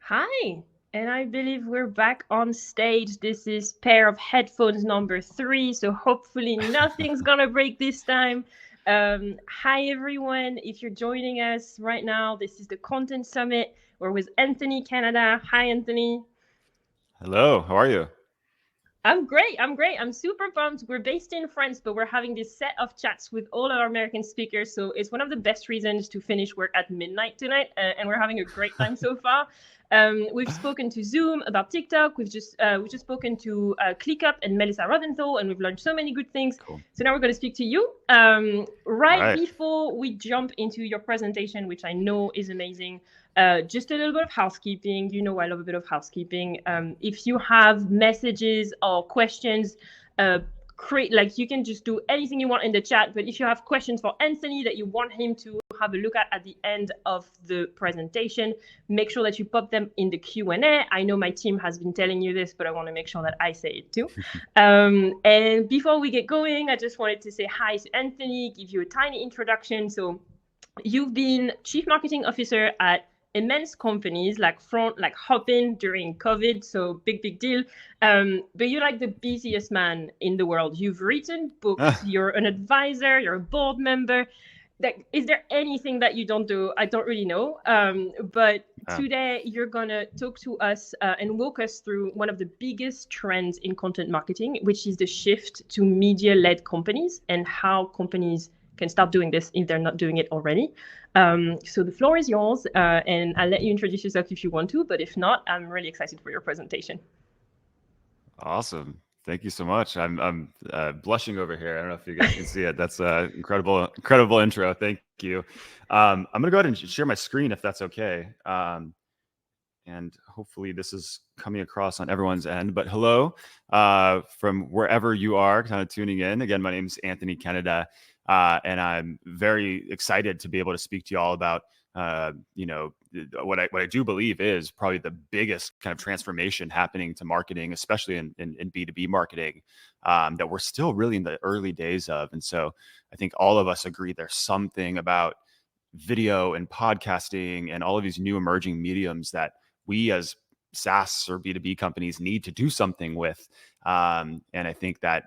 Hi, and I believe we're back on stage. This is pair of headphones number 3, so hopefully nothing's gonna break this time. Hi everyone, if you're joining us right now, this is the Content Summit. We're with Anthony Canada. Hi Anthony. Hello, how are you? I'm great. I'm great. I'm super pumped. We're based in France, but we're having this set of chats with all our American speakers. So it's one of the best reasons to finish work at midnight tonight. And we're having a great time so far. We've spoken to Zoom about TikTok. We've just spoken to ClickUp and Melissa Rodenthal, and we've learned so many good things. Cool. So now we're going to speak to you. All Right right. before we jump into your presentation, which I know is amazing, just a little bit of housekeeping. You know, I love a bit of housekeeping. If you have messages or questions, create like you can just do anything you want in the chat. But if you have questions for Anthony that you want him to have a look at the end of the presentation, make sure that you pop them in the Q&A. I know my team has been telling you this, but I want to make sure that I say it too. And before we get going, I just wanted to say hi to Anthony, give you a tiny introduction. So you've been chief marketing officer at immense companies like Front, like Hopin during COVID, so big deal. But you're like the busiest man in the world. You've written books, Ah, you're an advisor, you're a board member. Like, is there anything that you don't do? I don't really know. But ah, today you're gonna talk to us and walk us through one of the biggest trends in content marketing, which is the shift to media-led companies and how companies can start doing this if they're not doing it already. So the floor is yours, and I'll let you introduce yourself if you want to, but if not, I'm really excited for your presentation. awesome. Thank you so much. I'm blushing over here. I don't know if you guys can see it. That's a incredible intro. Thank you. I'm gonna go ahead and share my screen if that's okay. And hopefully this is coming across on everyone's end. But hello, from wherever you are, kind of tuning in. Again, my name is Anthony Canada, and I'm very excited to be able to speak to you all about, what I do believe is probably the biggest kind of transformation happening to marketing, especially in B2B marketing, that we're still really in the early days of. And so I think all of us agree there's something about video and podcasting and all of these new emerging mediums that we as SaaS or B2B companies need to do something with. And I think that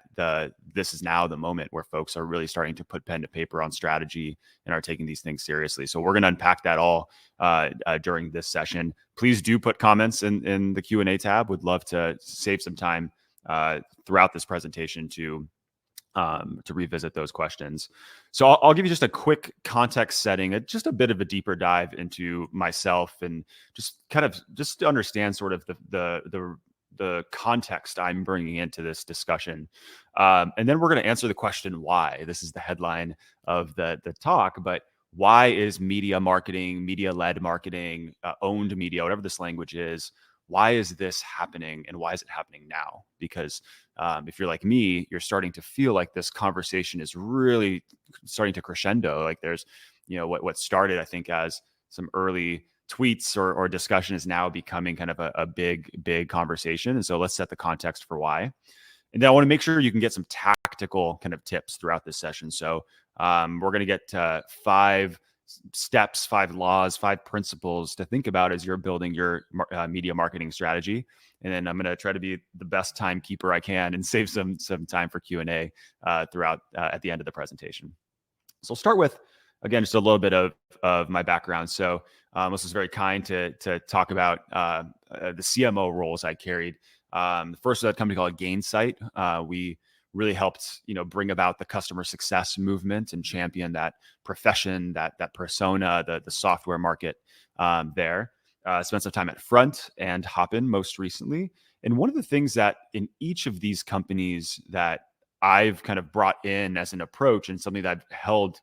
this is now the moment where folks are really starting to put pen to paper on strategy and are taking these things seriously. So we're going to unpack that all during this session. Please do put comments in the Q&A tab. Would love to save some time throughout this presentation to revisit those questions. So I'll give you just a quick context setting, just a bit of a deeper dive into myself, and just kind of just to understand sort of the context I'm bringing into this discussion, and then we're going to answer the question why. This is the headline of the talk, but why is media marketing, media-led marketing, owned media, whatever this language is, why is this happening, and why is it happening now? Because if you're like me, you're starting to feel like this conversation is really starting to crescendo. Like there's, what started, I think, as some early tweets or discussion is now becoming kind of a big conversation. And so let's set the context for why. And then I want to make sure you can get some tactical kind of tips throughout this session. So we're going to get 5 steps, 5 laws, 5 principles to think about as you're building your media marketing strategy. And then I'm going to try to be the best timekeeper I can and save some time for Q&A throughout at the end of the presentation. So I'll start with, again, just a little bit of my background. So this is very kind to talk about the CMO roles I carried. The first was at a company called Gainsight. We really helped, bring about the customer success movement and champion that profession, that persona, the software market there. Spent some time at Front and Hopin most recently. And one of the things that in each of these companies that I've kind of brought in as an approach, and something that I've held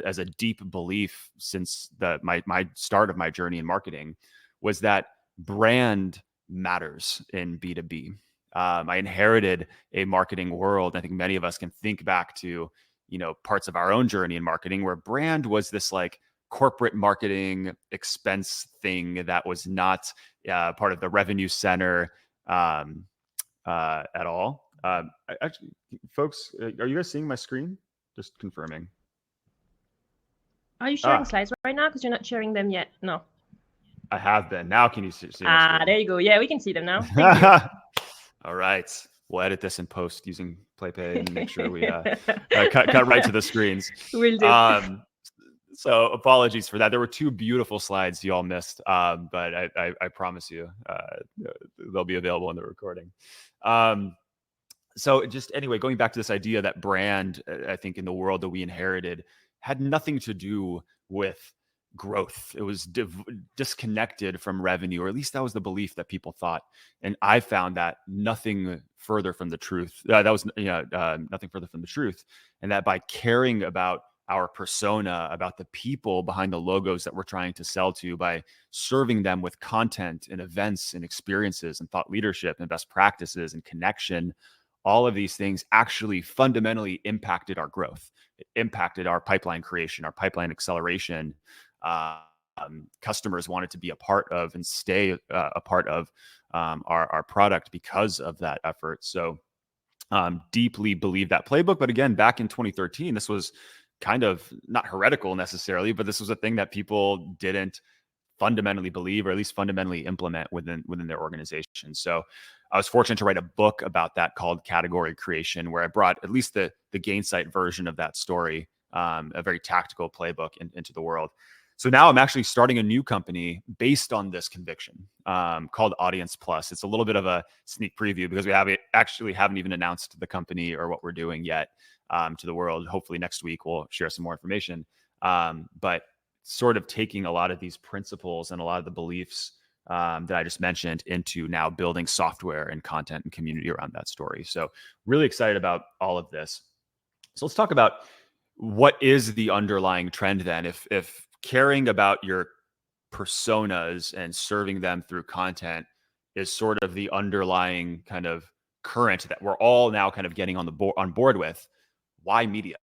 as a deep belief since my start of my journey in marketing, was that brand matters in B2B. I inherited a marketing world. I think many of us can think back to, parts of our own journey in marketing where brand was this like corporate marketing expense thing that was not part of the revenue center at all. Actually, folks, are you guys seeing my screen? Just confirming. Are you sharing Ah, slides right now? Because you're not sharing them yet. No. I have been. Now can you see my screen? There you go. Yeah, we can see them now. Thank you. All right. We'll edit this in post using PlayPlay and make sure we cut right to the screens. Will do. So apologies for that. There were two beautiful slides you all missed, but I promise you they'll be available in the recording. So just anyway, going back to this idea that brand, I think in the world that we inherited had nothing to do with growth. It was disconnected from revenue, or at least that was the belief that people thought. And I found that nothing further from the truth. Nothing further from the truth. And that by caring about our persona, about the people behind the logos that we're trying to sell to, by serving them with content and events and experiences and thought leadership and best practices and connection, all of these things actually fundamentally impacted our growth. It impacted our pipeline creation, our pipeline acceleration. Customers wanted to be a part of and stay a part of our product because of that effort. So deeply believe that playbook. But again, back in 2013, this was kind of not heretical necessarily, but this was a thing that people didn't fundamentally believe, or at least fundamentally implement within their organization. So I was fortunate to write a book about that called Category Creation, where I brought at least the Gainsight version of that story, a very tactical playbook into the world. So now I'm actually starting a new company based on this conviction, called AudiencePlus. It's a little bit of a sneak preview because we haven't even announced the company or what we're doing yet to the world. Hopefully next week we'll share some more information. But sort of taking a lot of these principles and a lot of the beliefs that I just mentioned into now building software and content and community around that story. So really excited about all of this. So let's talk about what is the underlying trend then. If caring about your personas and serving them through content is sort of the underlying kind of current that we're all now kind of getting on board with, why media?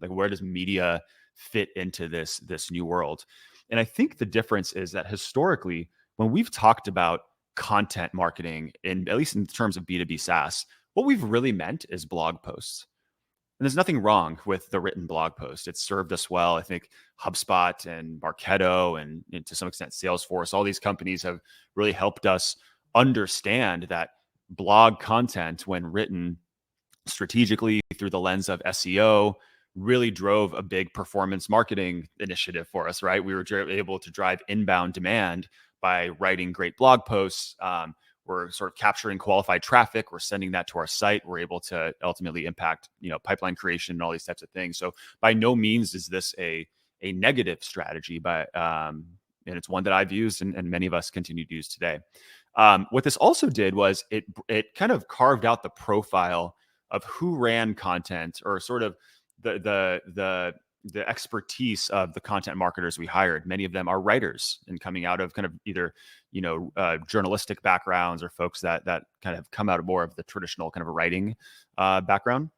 Like, where does media fit into this new world? And I think the difference is that historically, when we've talked about content marketing, at least in terms of B2B SaaS, what we've really meant is blog posts. And there's nothing wrong with the written blog post. It's served us well. I think HubSpot and Marketo and to some extent Salesforce, all these companies have really helped us understand that blog content, when written strategically through the lens of SEO, really drove a big performance marketing initiative for us, right? We were able to drive inbound demand by writing great blog posts. We're sort of capturing qualified traffic. We're sending that to our site. We're able to ultimately impact, pipeline creation and all these types of things. So by no means is this a negative strategy, but and it's one that I've used and many of us continue to use today. What this also did was it kind of carved out the profile of who ran content, or sort of the expertise of the content marketers we hired. Many of them are writers and coming out of kind of either, journalistic backgrounds, or folks that kind of come out of more of the traditional kind of writing background.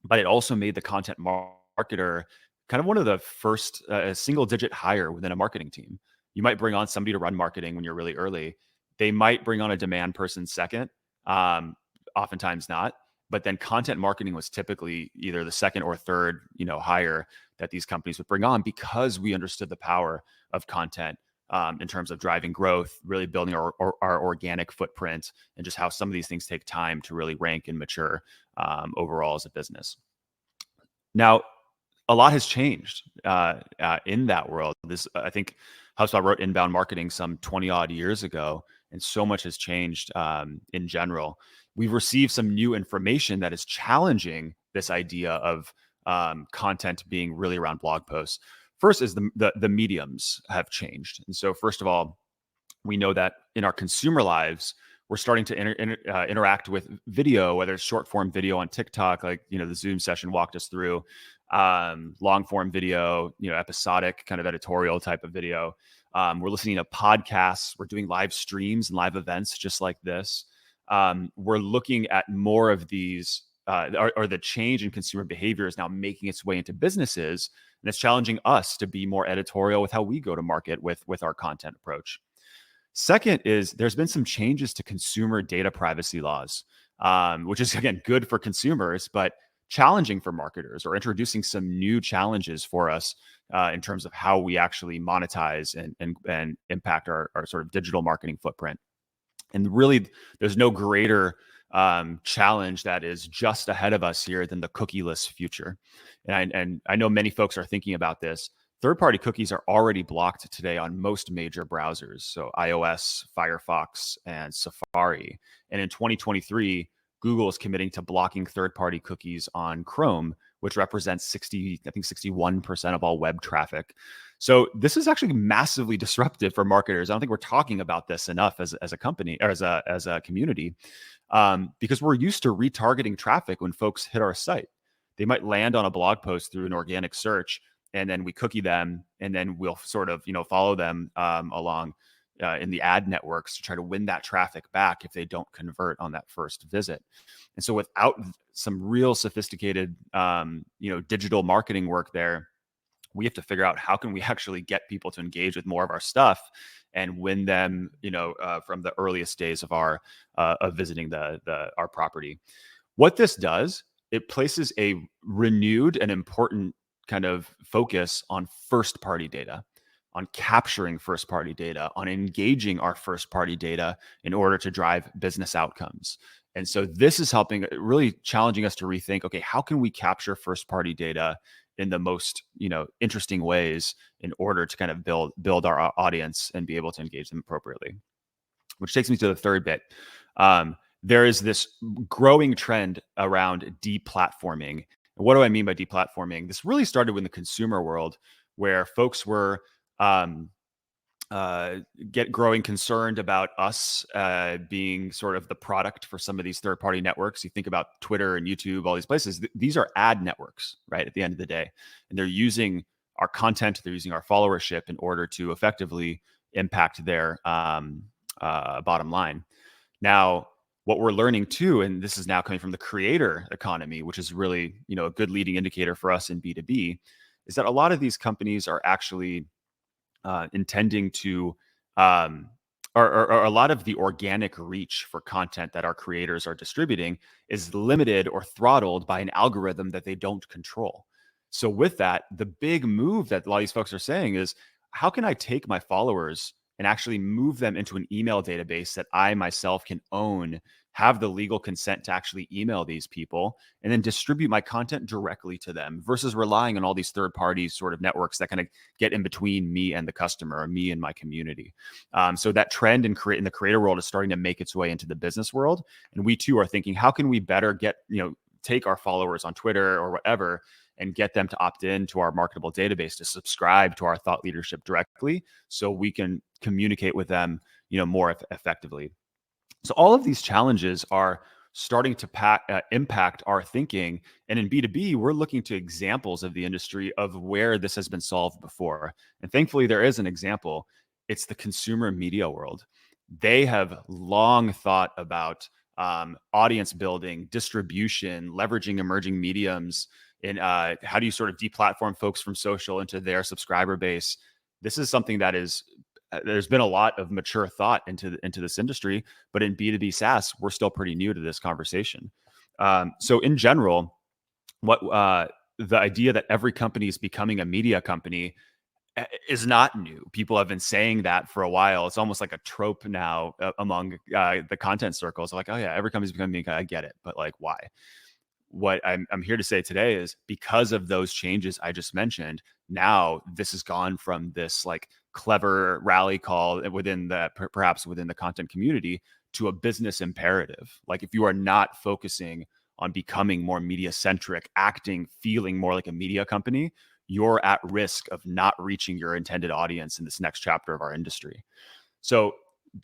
But it also made the content marketer kind of one of the first single digit hire within a marketing team. You might bring on somebody to run marketing when you're really early. They might bring on a demand person second, oftentimes not. But then content marketing was typically either the second or third, hire that these companies would bring on, because we understood the power of content in terms of driving growth, really building our organic footprint, and just how some of these things take time to really rank and mature overall as a business. Now, a lot has changed in that world. I think HubSpot wrote inbound marketing some 20 odd years ago, and so much has changed in general. We've received some new information that is challenging this idea of content being really around blog posts. First is the mediums have changed. And so first of all, we know that in our consumer lives, we're starting to interact with video, whether it's short form video on TikTok, like, the Zoom session walked us through, long form video, episodic kind of editorial type of video. We're listening to podcasts. We're doing live streams and live events just like this. We're looking at more of these, or the change in consumer behavior is now making its way into businesses, and it's challenging us to be more editorial with how we go to market with our content approach. Second is there's been some changes to consumer data privacy laws, which is, again, good for consumers, but challenging for marketers, or introducing some new challenges for us in terms of how we actually monetize and impact our sort of digital marketing footprint. And really, there's no greater challenge that is just ahead of us here than the cookieless future. And I know many folks are thinking about this. Third-party cookies are already blocked today on most major browsers, so iOS, Firefox, and Safari. And in 2023, Google is committing to blocking third-party cookies on Chrome, which represents 61% of all web traffic. So this is actually massively disruptive for marketers. I don't think we're talking about this enough as a company, or as a community, because we're used to retargeting traffic when folks hit our site. They might land on a blog post through an organic search, and then we cookie them, and then we'll sort of follow them along in the ad networks to try to win that traffic back if they don't convert on that first visit. And so without some real sophisticated digital marketing work there, we have to figure out how can we actually get people to engage with more of our stuff and win them from the earliest days of our of visiting our property. What this does, it places a renewed and important kind of focus on first party data, on capturing first party data, on engaging our first party data in order to drive business outcomes. And so this is really challenging us to rethink, okay, how can we capture first party data in the most interesting ways in order to kind of build our audience and be able to engage them appropriately? Which takes me to the third bit. There is this growing trend around deplatforming. And what do I mean by deplatforming? This really started in the consumer world, where folks were growing concerned about us being sort of the product for some of these third-party networks. You think about Twitter and YouTube, all these places. These are ad networks, right? At the end of the day, and they're using our content, they're using our followership in order to effectively impact their bottom line. Now, what we're learning too, and this is now coming from the creator economy, which is really a good leading indicator for us in B2B, is that a lot of these companies are actually intending to, or a lot of the organic reach for content that our creators are distributing is limited or throttled by an algorithm that they don't control. So with that, the big move that a lot of these folks are saying is, how can I take my followers and actually move them into an email database that I myself can own, have the legal consent to actually email these people, and then distribute my content directly to them, versus relying on all these third-party sort of networks that kind of get in between me and the customer, or me and my community. So that trend in the creator world is starting to make its way into the business world. And we too are thinking, how can we better take our followers on Twitter or whatever and get them to opt in to our marketable database, to subscribe to our thought leadership directly, so we can communicate with them, more effectively. So all of these challenges are starting to impact our thinking. And in B2B, we're looking to examples of the industry of where this has been solved before. And thankfully, there is an example. It's the consumer media world. They have long thought about audience building, distribution, leveraging emerging mediums, and how do you sort of deplatform folks from social into their subscriber base. This is something that there's been a lot of mature thought into this industry, but in B2B SaaS, we're still pretty new to this conversation. So in general, the idea that every company is becoming a media company is not new. People have been saying that for a while. It's almost like a trope now among the content circles. Like, oh yeah, every company's becoming media. I get it, but like, why? What I'm here to say today is, because of those changes I just mentioned, now this has gone from this like clever rally call perhaps within the content community, to a business imperative. Like, if you are not focusing on becoming more media centric, acting, feeling more like a media company, you're at risk of not reaching your intended audience in this next chapter of our industry. So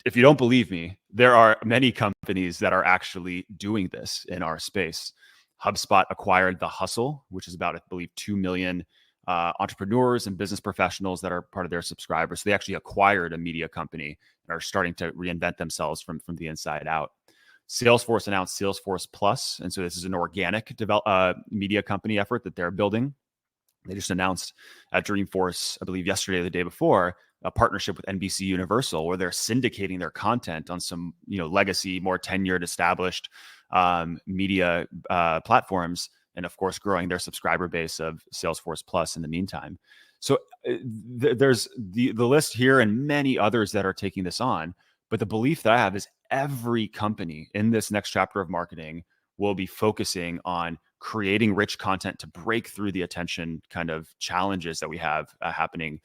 if you don't believe me, there are many companies that are actually doing this in our space. Hubspot acquired The Hustle, which is about, I believe, 2 million entrepreneurs and business professionals that are part of their subscribers. So they actually acquired a media company and are starting to reinvent themselves from the inside out. Salesforce announced Salesforce Plus. And so this is an organic media company effort that they're building. They just announced at Dreamforce, I believe yesterday or the day before, a partnership with NBC Universal, where they're syndicating their content on some legacy, more tenured, established media platforms and of course, growing their subscriber base of Salesforce Plus in the meantime. So there's the list here and many others that are taking this on. But the belief that I have is every company in this next chapter of marketing will be focusing on creating rich content to break through the attention kind of challenges that we have happening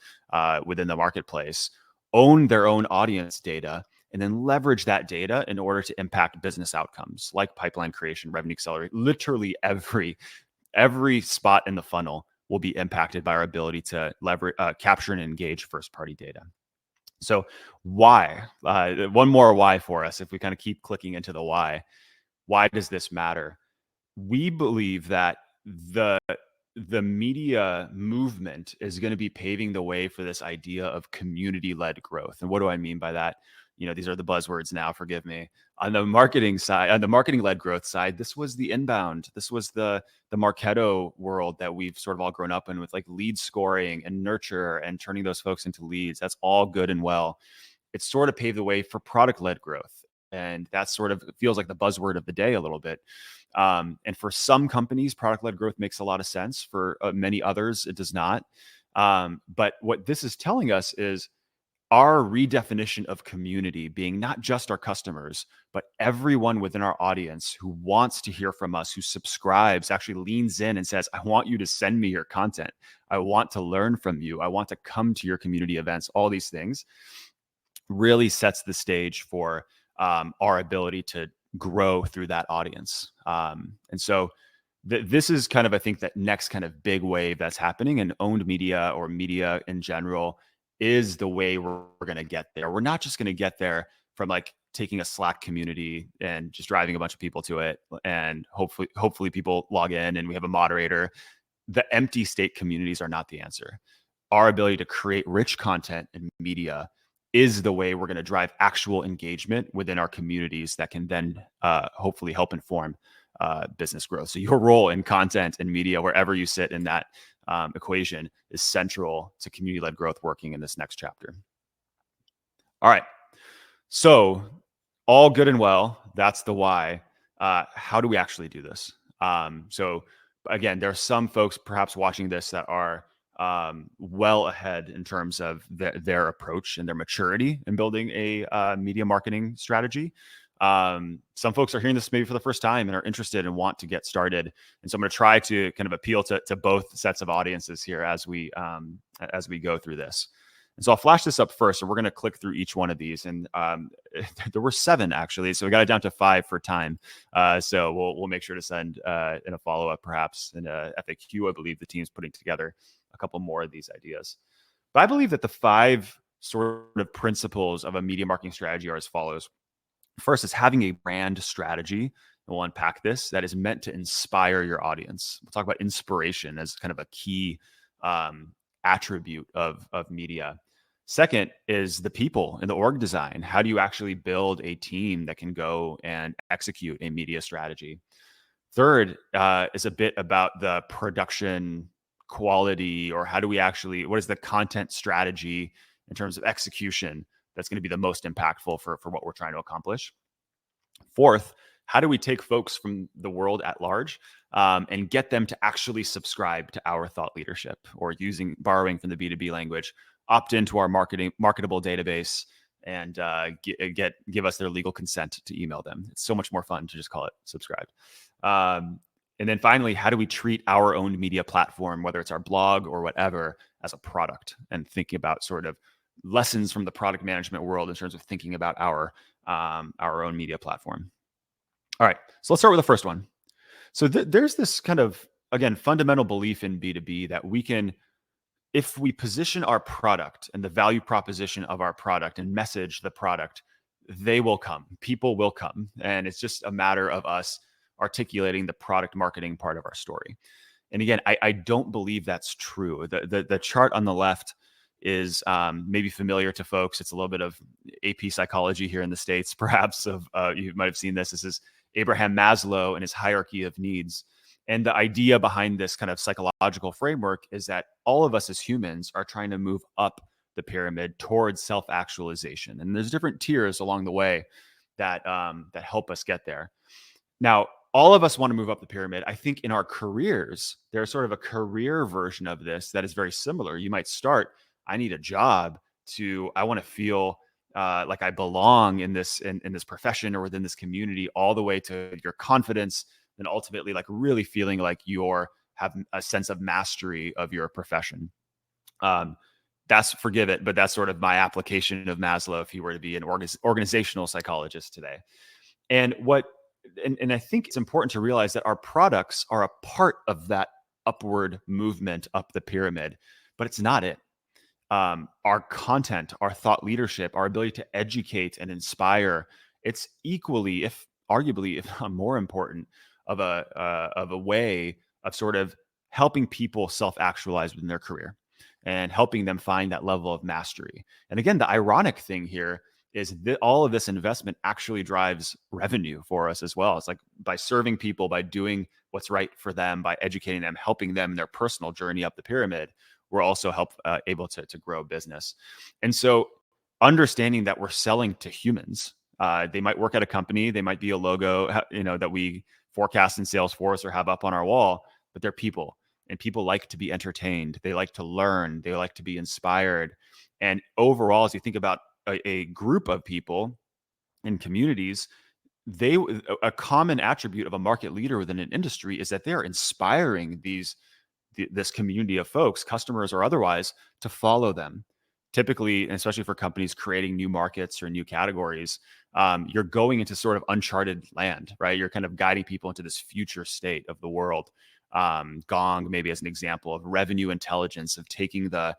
within the marketplace, own their own audience data, and then leverage that data in order to impact business outcomes like pipeline creation, revenue accelerate. Literally every spot in the funnel will be impacted by our ability to leverage, capture and engage first-party data. So why? One more why for us. If we kind of keep clicking into the why does this matter? We believe that the media movement is going to be paving the way for this idea of community-led growth. And what do I mean by that? These are the buzzwords now, forgive me. On the marketing side, on the marketing-led growth side, this was the inbound. This was the Marketo world that we've sort of all grown up in, with like lead scoring and nurture and turning those folks into leads. That's all good and well. It sort of paved the way for product-led growth. And that sort of feels like the buzzword of the day a little bit. And for some companies, product-led growth makes a lot of sense. For many others, it does not. But what this is telling us is our redefinition of community being not just our customers, but everyone within our audience who wants to hear from us, who subscribes, actually leans in and says, I want you to send me your content. I want to learn from you. I want to come to your community events. All these things really sets the stage for our ability to grow through that audience. And so this is kind of, I think, that next kind of big wave that's happening, and owned media or media in general is the way we're going to get there. We're not just going to get there from like taking a Slack community and just driving a bunch of people to it, and hopefully people log in and we have a moderator. The empty state communities are not the answer. Our ability to create rich content and media is the way we're going to drive actual engagement within our communities that can then hopefully help inform business growth. So your role in content and media, wherever you sit in that equation, is central to community-led growth working in this next chapter. All right. So all good and well. That's the why. How do we actually do this? So again, there are some folks perhaps watching this that are well ahead in terms of their approach and their maturity in building a media marketing strategy. Some folks are hearing this maybe for the first time and are interested and want to get started. And so I'm going to try to kind of appeal to both sets of audiences here as we go through this. And so I'll flash this up first. So we're going to click through each one of these. And there were 7 actually. So we got it down to 5 for time. So we'll make sure to send in a follow-up, perhaps in a FAQ. I believe the team's putting together a couple more of these ideas. But I believe that the 5 sort of principles of a media marketing strategy are as follows. First is having a brand strategy, and we'll unpack this, that is meant to inspire your audience. We'll talk about inspiration as kind of a key attribute of media. Second is the people and the org design. How do you actually build a team that can go and execute a media strategy? Third is a bit about the production quality, or what is the content strategy in terms of execution that's going to be the most impactful for what we're trying to accomplish. Fourth, how do we take folks from the world at large and get them to actually subscribe to our thought leadership, or borrowing from the B2B language, opt into our marketable database and give us their legal consent to email them. It's so much more fun to just call it subscribe. And then finally, how do we treat our own media platform, whether it's our blog or whatever, as a product, and thinking about sort of lessons from the product management world in terms of thinking about our own media platform. All right, so let's start with the first one. So there's this kind of, again, fundamental belief in B2B that we can, if we position our product and the value proposition of our product and message the product, they will come. People will come. And it's just a matter of us articulating the product marketing part of our story. And again, I don't believe that's true. The chart on the left is maybe familiar to folks. It's a little bit of AP psychology here in the States, perhaps. You might have seen this. This is Abraham Maslow and his hierarchy of needs. And the idea behind this kind of psychological framework is that all of us as humans are trying to move up the pyramid towards self-actualization. And there's different tiers along the way that help us get there. Now, all of us want to move up the pyramid. I think in our careers, there's sort of a career version of this that is very similar. You might start, I need a job I want to feel like I belong in this profession or within this community, all the way to your confidence, and ultimately like really feeling like have a sense of mastery of your profession. Forgive it, but that's sort of my application of Maslow if he were to be an organizational psychologist today. And I think it's important to realize that our products are a part of that upward movement up the pyramid, but it's not it. Our content, our thought leadership, our ability to educate and inspire, it's equally, if arguably, if not more important, of a way of sort of helping people self-actualize within their career and helping them find that level of mastery. And again, the ironic thing here is that all of this investment actually drives revenue for us as well. It's like by serving people, by doing what's right for them, by educating them, helping them in their personal journey up the pyramid, we're also able to grow business. And so understanding that we're selling to humans, they might work at a company, they might be a logo, that we forecast in Salesforce or have up on our wall, but they're people, and people like to be entertained. They like to learn. They like to be inspired. And overall, as you think about a group of people in communities, a common attribute of a market leader within an industry is that they're inspiring this community of folks, customers or otherwise, to follow them. Typically, and especially for companies creating new markets or new categories, you're going into sort of uncharted land, right? You're kind of guiding people into this future state of the world. Gong, maybe as an example of revenue intelligence, of taking the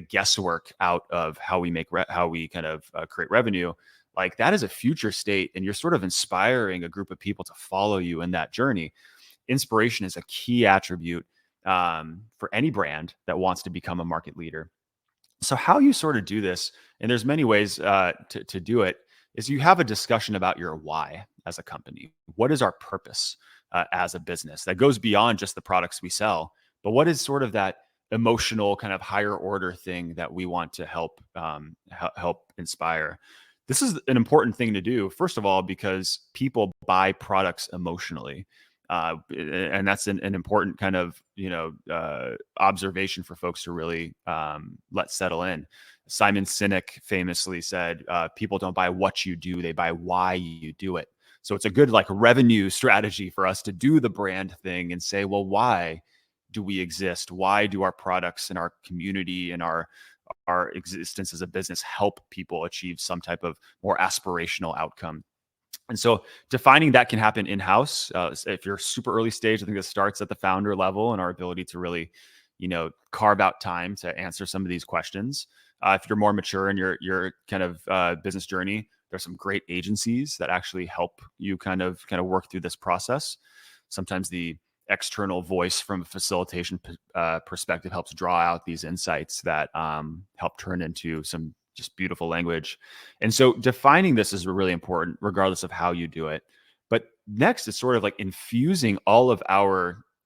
guesswork out of how we create revenue. Like that is a future state, and you're sort of inspiring a group of people to follow you in that journey. Inspiration is a key attribute for any brand that wants to become a market leader. So how you sort of do this, and there's many ways to do it, is you have a discussion about your why as a company. What is our purpose as a business that goes beyond just the products we sell? But what is sort of that emotional kind of higher order thing that we want to help inspire? This is an important thing to do, first of all, because people buy products emotionally. And that's an important kind of observation for folks to really let settle in. Simon Sinek famously said, "People don't buy what you do; they buy why you do it." So it's a good like revenue strategy for us to do the brand thing and say, "Well, why do we exist? Why do our products and our community and our existence as a business help people achieve some type of more aspirational outcome?" And so defining that can happen in-house. If you're super early stage, I think this starts at the founder level and our ability to really, carve out time to answer some of these questions. If you're more mature in your kind of business journey, there's some great agencies that actually help you kind of work through this process. Sometimes the external voice from a facilitation perspective helps draw out these insights that help turn into some just beautiful language. And so defining this is really important regardless of how you do it. But next is sort of like infusing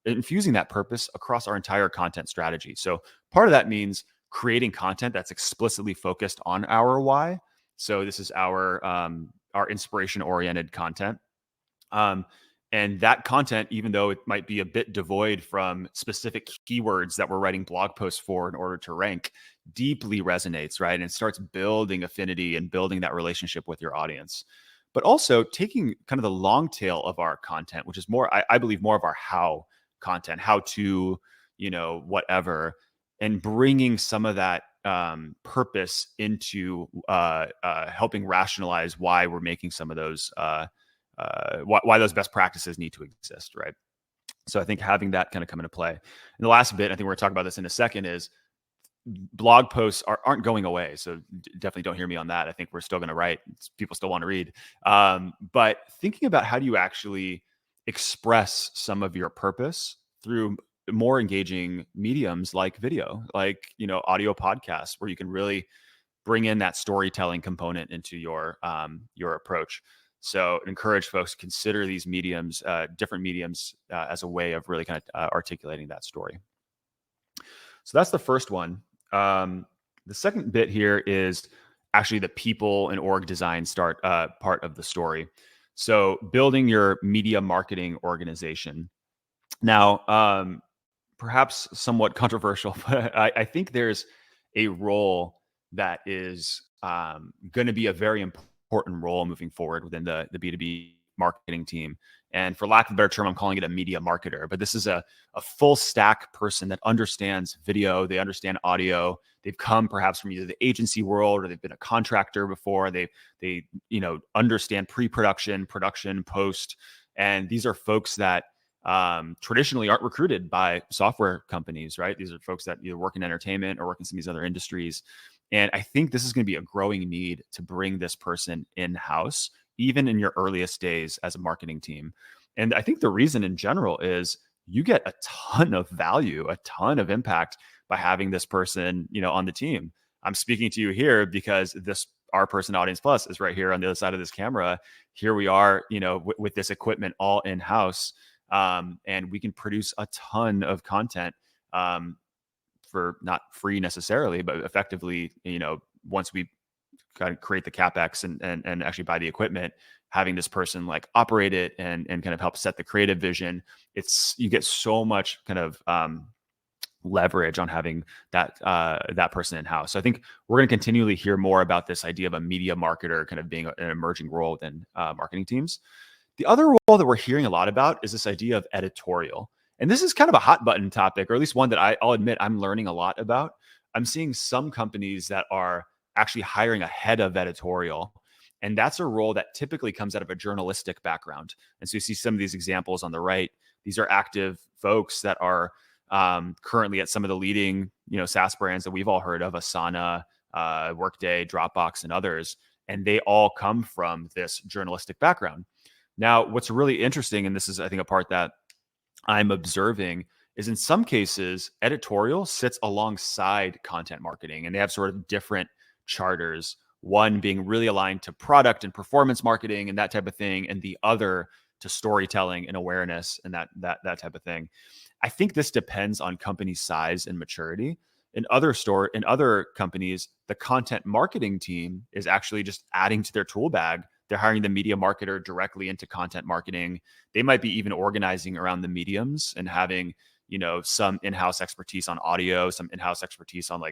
that purpose across our entire content strategy. So part of that means creating content that's explicitly focused on our why. So this is our inspiration oriented content. And that content, even though it might be a bit devoid from specific keywords that we're writing blog posts for in order to rank, deeply resonates, right? And it starts building affinity and building that relationship with your audience. But also taking kind of the long tail of our content, which is more, I believe, more of our how content, how to, whatever, and bringing some of that purpose into helping rationalize why we're making some of those why those best practices need to exist, right? So I think having that kind of come into play. And the last bit, I think we're going to talk about this in a second, is blog posts aren't going away. So definitely don't hear me on that. I think we're still going to write. People still want to read. But thinking about how do you actually express some of your purpose through more engaging mediums like video, like, audio podcasts, where you can really bring in that storytelling component into your approach. So encourage folks to consider these mediums, different mediums, as a way of really kind of articulating that story. So that's the first one. The second bit here is actually the people and org design part of the story. So building your media marketing organization. Now, perhaps somewhat controversial, but I think there's a role that is going to be a very important role moving forward within the B2B marketing team. And for lack of a better term, I'm calling it a media marketer. But this is a full stack person that understands video, they understand audio. They've come perhaps from either the agency world or they've been a contractor before. They understand pre-production, production, post, and these are folks that traditionally aren't recruited by software companies, right? These are folks that either work in entertainment or work in some of these other industries. And I think this is going to be a growing need to bring this person in-house, even in your earliest days as a marketing team. And I think the reason in general is you get a ton of value, a ton of impact by having this person, on the team. I'm speaking to you here because our person, AudiencePlus, is right here on the other side of this camera. Here we are, with this equipment all in-house. And we can produce a ton of content for not free necessarily, but effectively, once we kind of create the CapEx and actually buy the equipment, having this person like operate it and kind of help set the creative vision, you get so much kind of leverage on having that person in house. So I think we're going to continually hear more about this idea of a media marketer kind of being an emerging role within marketing teams. The other role that we're hearing a lot about is this idea of editorial. And this is kind of a hot button topic, or at least one that I'll admit I'm learning a lot about. I'm seeing some companies that are actually hiring a head of editorial. And that's a role that typically comes out of a journalistic background. And so you see some of these examples on the right. These are active folks that are currently at some of the leading, SaaS brands that we've all heard of, Asana, Workday, Dropbox, and others. And they all come from this journalistic background. Now, what's really interesting, and this is, I think, a part that I'm observing, is in some cases, editorial sits alongside content marketing, and they have sort of different charters, one being really aligned to product and performance marketing and that type of thing, and the other to storytelling and awareness and that type of thing. I think this depends on company size and maturity. In other companies, the content marketing team is actually just adding to their tool bag. They're hiring the media marketer directly into content marketing. They might be even organizing around the mediums and having, some in-house expertise on audio, some in-house expertise on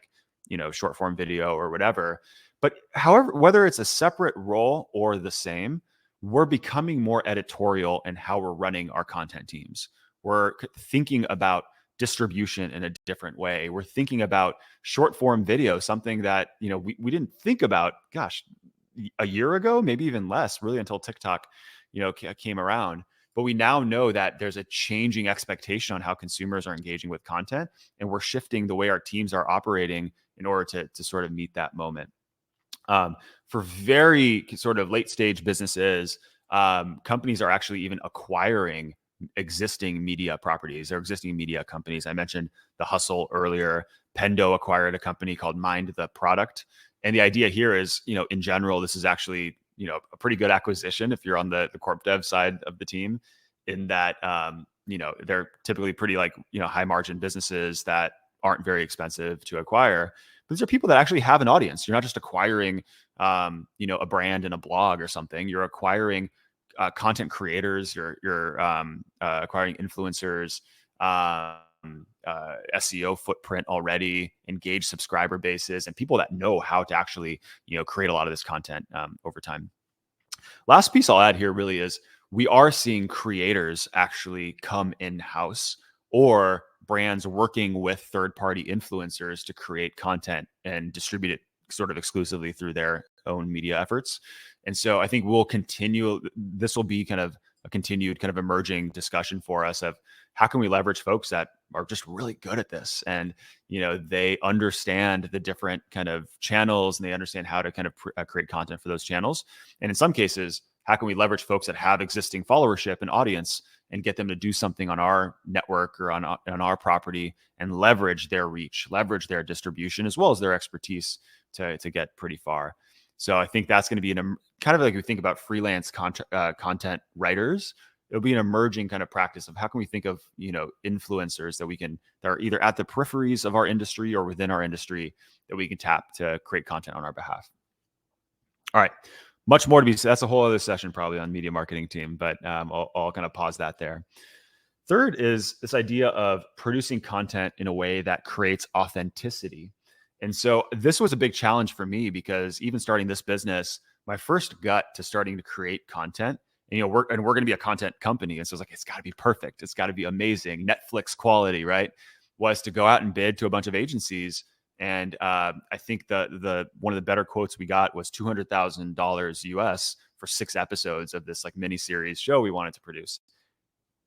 short form video or whatever. But however, whether it's a separate role or the same, we're becoming more editorial in how we're running our content teams. We're thinking about distribution in a different way. We're thinking about short form video, something that, we didn't think about, a year ago, maybe even less, really, until TikTok, came around. But we now know that there's a changing expectation on how consumers are engaging with content, and we're shifting the way our teams are operating in order to sort of meet that moment. For very sort of late stage businesses, companies are actually even acquiring existing media properties or existing media companies. I mentioned The Hustle earlier. Pendo acquired a company called Mind the Product. And the idea here is, in general, this is actually, a pretty good acquisition if you're on the corp dev side of the team, in that, they're typically pretty high margin businesses that aren't very expensive to acquire. But these are people that actually have an audience. You're not just acquiring, a brand and a blog or something. You're acquiring content creators. You're acquiring influencers, SEO footprint already, engaged subscriber bases, and people that know how to actually, create a lot of this content over time. Last piece I'll add here really is we are seeing creators actually come in-house, or brands working with third-party influencers to create content and distribute it sort of exclusively through their own media efforts. And so I think this will be kind of a continued kind of emerging discussion for us of how can we leverage folks that are just really good at this, and they understand the different kind of channels, and they understand how to kind of create content for those channels. And in some cases, how can we leverage folks that have existing followership and audience and get them to do something on our network or on our property, and leverage their reach, leverage their distribution, as well as their expertise to get pretty far. So I think that's going to be kind of like we think about freelance content writers. It'll be an emerging kind of practice of how can we think of, influencers that are either at the peripheries of our industry or within our industry that we can tap to create content on our behalf. All right. much more to be said. That's a whole other session probably on media marketing team, but I'll kind of pause that there. Third is this idea of producing content in a way that creates authenticity. And so this was a big challenge for me because even starting this business, my first gut to starting to create content, and, we're going to be a content company. And so it's like, it's got to be perfect. It's got to be amazing, Netflix quality, right? Was to go out and bid to a bunch of agencies. And I think the one of the better quotes we got was $200,000 US for 6 episodes of this like mini series show we wanted to produce.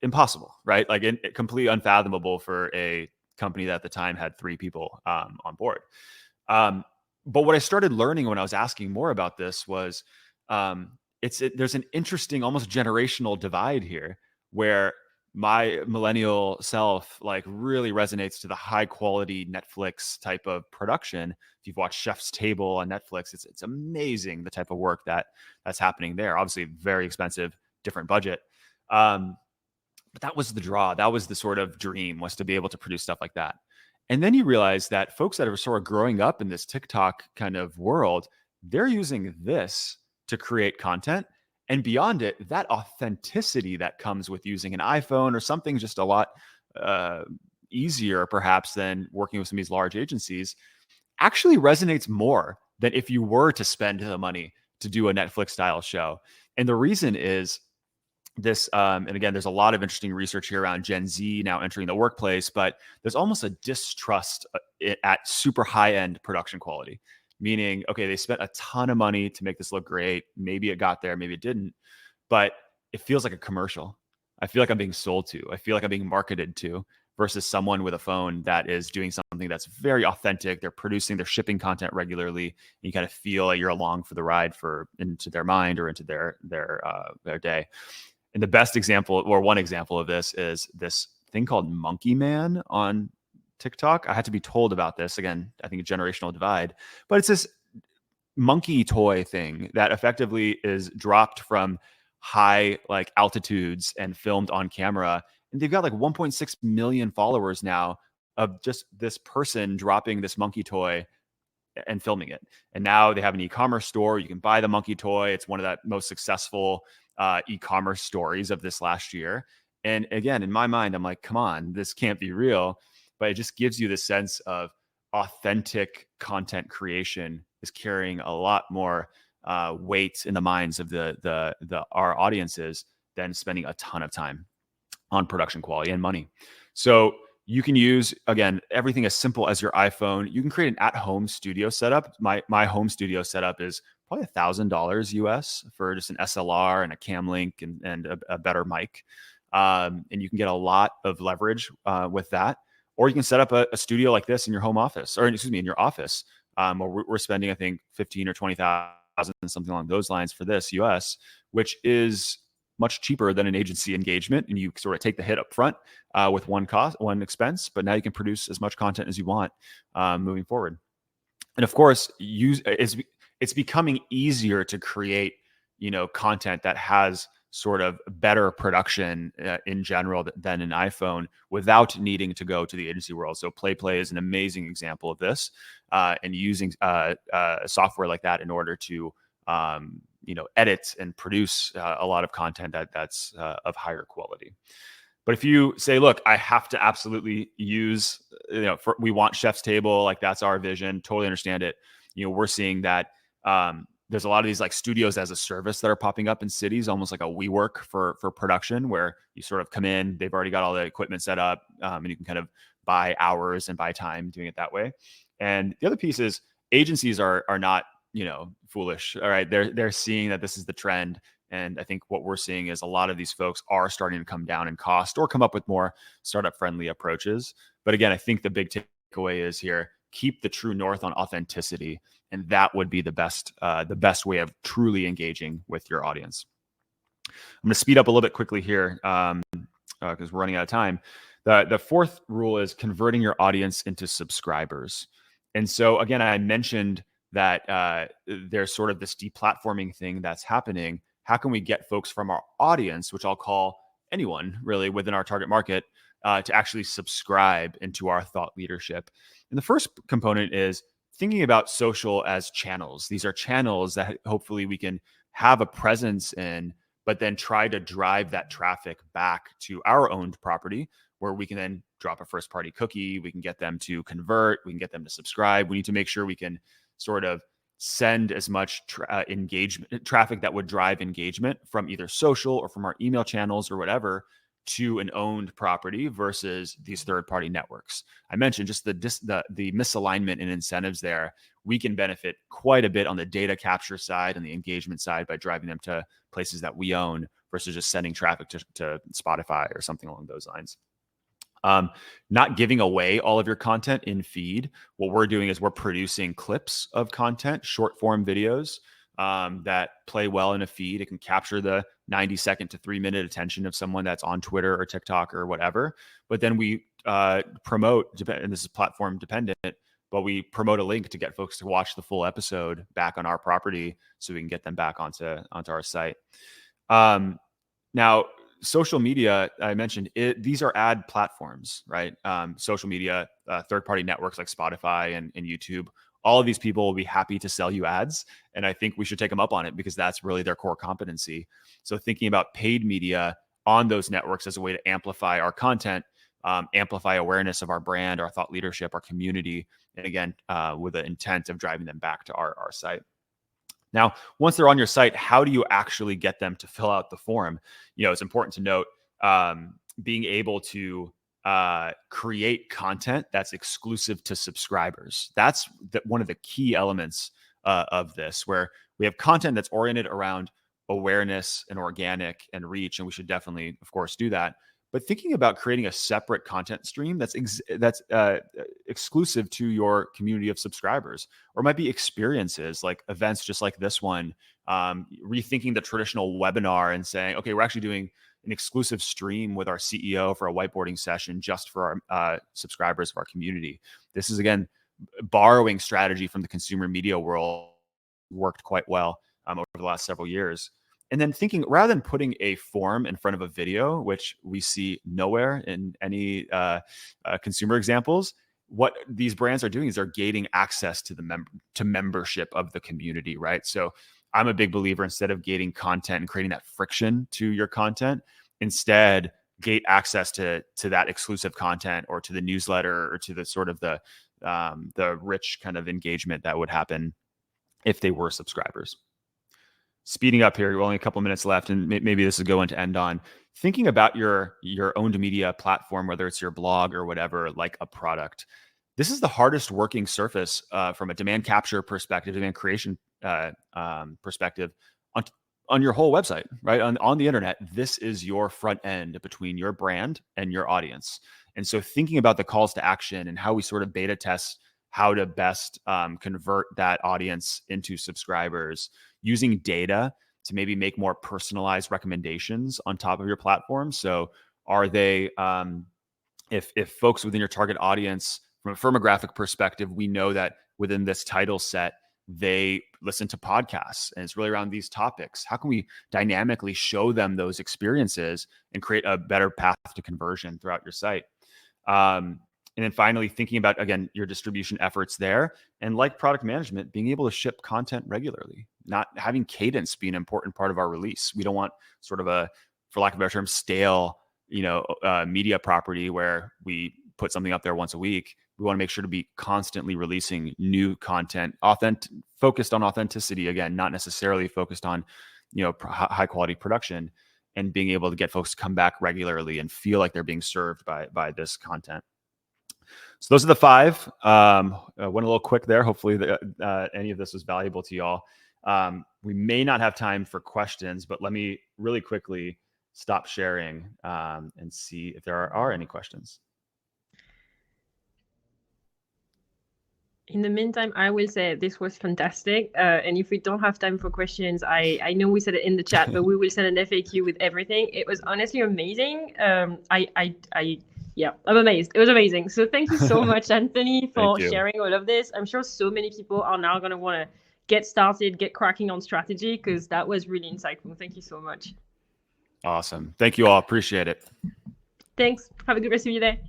Impossible, right? Like completely unfathomable for a company that at the time had 3 people on board. But what I started learning when I was asking more about this was there's an interesting, almost generational divide here where my millennial self like really resonates to the high quality Netflix type of production. If you've watched Chef's Table on Netflix, it's amazing the type of work that's happening there. Obviously very expensive, different budget. But that was the draw. That was the sort of dream, was to be able to produce stuff like that. And then you realize that folks that are sort of growing up in this TikTok kind of world, they're using this to create content. And beyond it, that authenticity that comes with using an iPhone or something just a lot easier, perhaps, than working with some of these large agencies, actually resonates more than if you were to spend the money to do a Netflix style show. And the reason is this, and again, there's a lot of interesting research here around Gen Z now entering the workplace, but there's almost a distrust at super high end production quality, meaning, okay, they spent a ton of money to make this look great. Maybe it got there, maybe it didn't, but it feels like a commercial. I feel like I'm being sold to. I feel like I'm being marketed to, versus someone with a phone that is doing something that's very authentic. They're shipping content regularly. And you kind of feel like you're along for the ride into their mind or into their day. And the best example, or one example of this, is this thing called Monkey Man on TikTok. I had to be told about this. Again, I think a generational divide, but it's this monkey toy thing that effectively is dropped from high like altitudes and filmed on camera. And they've got like 1.6 million followers now of just this person dropping this monkey toy and filming it. And now they have an e-commerce store. You can buy the monkey toy. It's one of the most successful e-commerce stories of this last year. And again, in my mind, I'm like, come on, this can't be real. But it just gives you the sense of authentic content creation is carrying a lot more weight in the minds of our audiences than spending a ton of time on production quality and money. So you can use, again, everything as simple as your iPhone. You can create an at-home studio setup. My home studio setup is probably $1,000 US for just an SLR and a cam link and a better mic. And you can get a lot of leverage with that. Or you can set up a studio like this in your home office, or excuse me, in your office. Where we're spending, I think, 15 or 20,000, something along those lines for this US, which is much cheaper than an agency engagement. And you sort of take the hit up front with one expense, but now you can produce as much content as you want moving forward. And of course, it's becoming easier to create, content that has sort of better production in general than an iPhone without needing to go to the agency world. So PlayPlay is an amazing example of this, and using software like that in order to edit and produce a lot of content that's of higher quality. But if you say, look, I have to absolutely use, we want Chef's Table, like that's our vision, totally understand it. We're seeing that there's a lot of these like studios as a service that are popping up in cities, almost like a WeWork for production, where you sort of come in, they've already got all the equipment set up, and you can kind of buy hours and buy time doing it that way. And the other piece is agencies are not, foolish. All right. They're seeing that this is the trend. And I think what we're seeing is a lot of these folks are starting to come down in cost or come up with more startup friendly approaches. But again, I think the big takeaway is here, keep the true north on authenticity. And that would be the best way of truly engaging with your audience. I'm going to speed up a little bit quickly here because we're running out of time. The fourth rule is converting your audience into subscribers. And so again, I mentioned that there's sort of this deplatforming thing that's happening. How can we get folks from our audience, which I'll call anyone really within our target market, to actually subscribe into our thought leadership? And the first component is thinking about social as channels. These are channels that hopefully we can have a presence in, but then try to drive that traffic back to our owned property, where we can then drop a first party cookie. We can get them to convert. We can get them to subscribe. We need to make sure we can sort of send as much engagement traffic that would drive engagement from either social or from our email channels or whatever to an owned property versus these third-party networks. I mentioned just the misalignment in incentives there. We can benefit quite a bit on the data capture side and the engagement side by driving them to places that we own versus just sending traffic to Spotify or something along those lines. Not giving away all of your content in feed. What we're doing is we're producing clips of content, short form videos that play well in a feed. It can capture the 90-second to 3-minute attention of someone that's on Twitter or TikTok or whatever. But then we promote, and this is platform dependent, but we promote a link to get folks to watch the full episode back on our property so we can get them back onto our site. Now, social media, I mentioned these are ad platforms, right? Social media, third-party networks like Spotify and YouTube, all of these people will be happy to sell you ads. And I think we should take them up on it because that's really their core competency. So thinking about paid media on those networks as a way to amplify our content, amplify awareness of our brand, our thought leadership, our community, and again, with the intent of driving them back to our site. Now, once they're on your site, how do you actually get them to fill out the form? It's important to note being able to create content that's exclusive to subscribers. That's one of the key elements of this, where we have content that's oriented around awareness and organic and reach, and we should definitely, of course, do that. But thinking about creating a separate content stream that's exclusive to your community of subscribers, or it might be experiences like events just like this one, rethinking the traditional webinar and saying, okay, we're actually doing an exclusive stream with our CEO for a whiteboarding session just for our subscribers of our community. This is, again, borrowing strategy from the consumer media world, worked quite well over the last several years. And then thinking, rather than putting a form in front of a video, which we see nowhere in any consumer examples, what these brands are doing is they're gating access to the membership of the community, right? So I'm a big believer, instead of gating content and creating that friction to your content, instead gate access to that exclusive content or to the newsletter or to the sort of the rich kind of engagement that would happen if they were subscribers. Speeding up here, we're only a couple minutes left, and maybe this is going to end on thinking about your owned media platform, whether it's your blog or whatever, like a product. This is the hardest working surface from a demand capture perspective, demand creation perspective on your whole website, right? On the internet, this is your front end between your brand and your audience. And so thinking about the calls to action and how we sort of beta test how to best convert that audience into subscribers, using data to maybe make more personalized recommendations on top of your platform. So are they, if folks within your target audience, from a firmographic perspective, we know that within this title set, they listen to podcasts and it's really around these topics. How can we dynamically show them those experiences and create a better path to conversion throughout your site? And then finally, thinking about, again, your distribution efforts there, and like product management, being able to ship content regularly, not having cadence be an important part of our release. We don't want sort of a, for lack of a better term, stale, media property where we put something up there once a week. We want to make sure to be constantly releasing new content, focused on authenticity, again, not necessarily focused on, high quality production, and being able to get folks to come back regularly and feel like they're being served by this content. So those are the 5. Went a little quick there. Hopefully any of this was valuable to y'all. We may not have time for questions, but let me really quickly stop sharing and see if there are any questions. In the meantime, I will say this was fantastic. And if we don't have time for questions, I know we said it in the chat, but we will send an FAQ with everything. It was honestly amazing. Yeah, I'm amazed. It was amazing. So thank you so much, Anthony, for sharing all of this. I'm sure so many people are now going to want to get started, get cracking on strategy, because that was really insightful. Thank you so much. Awesome. Thank you all. Appreciate it. Thanks. Have a good rest of your day.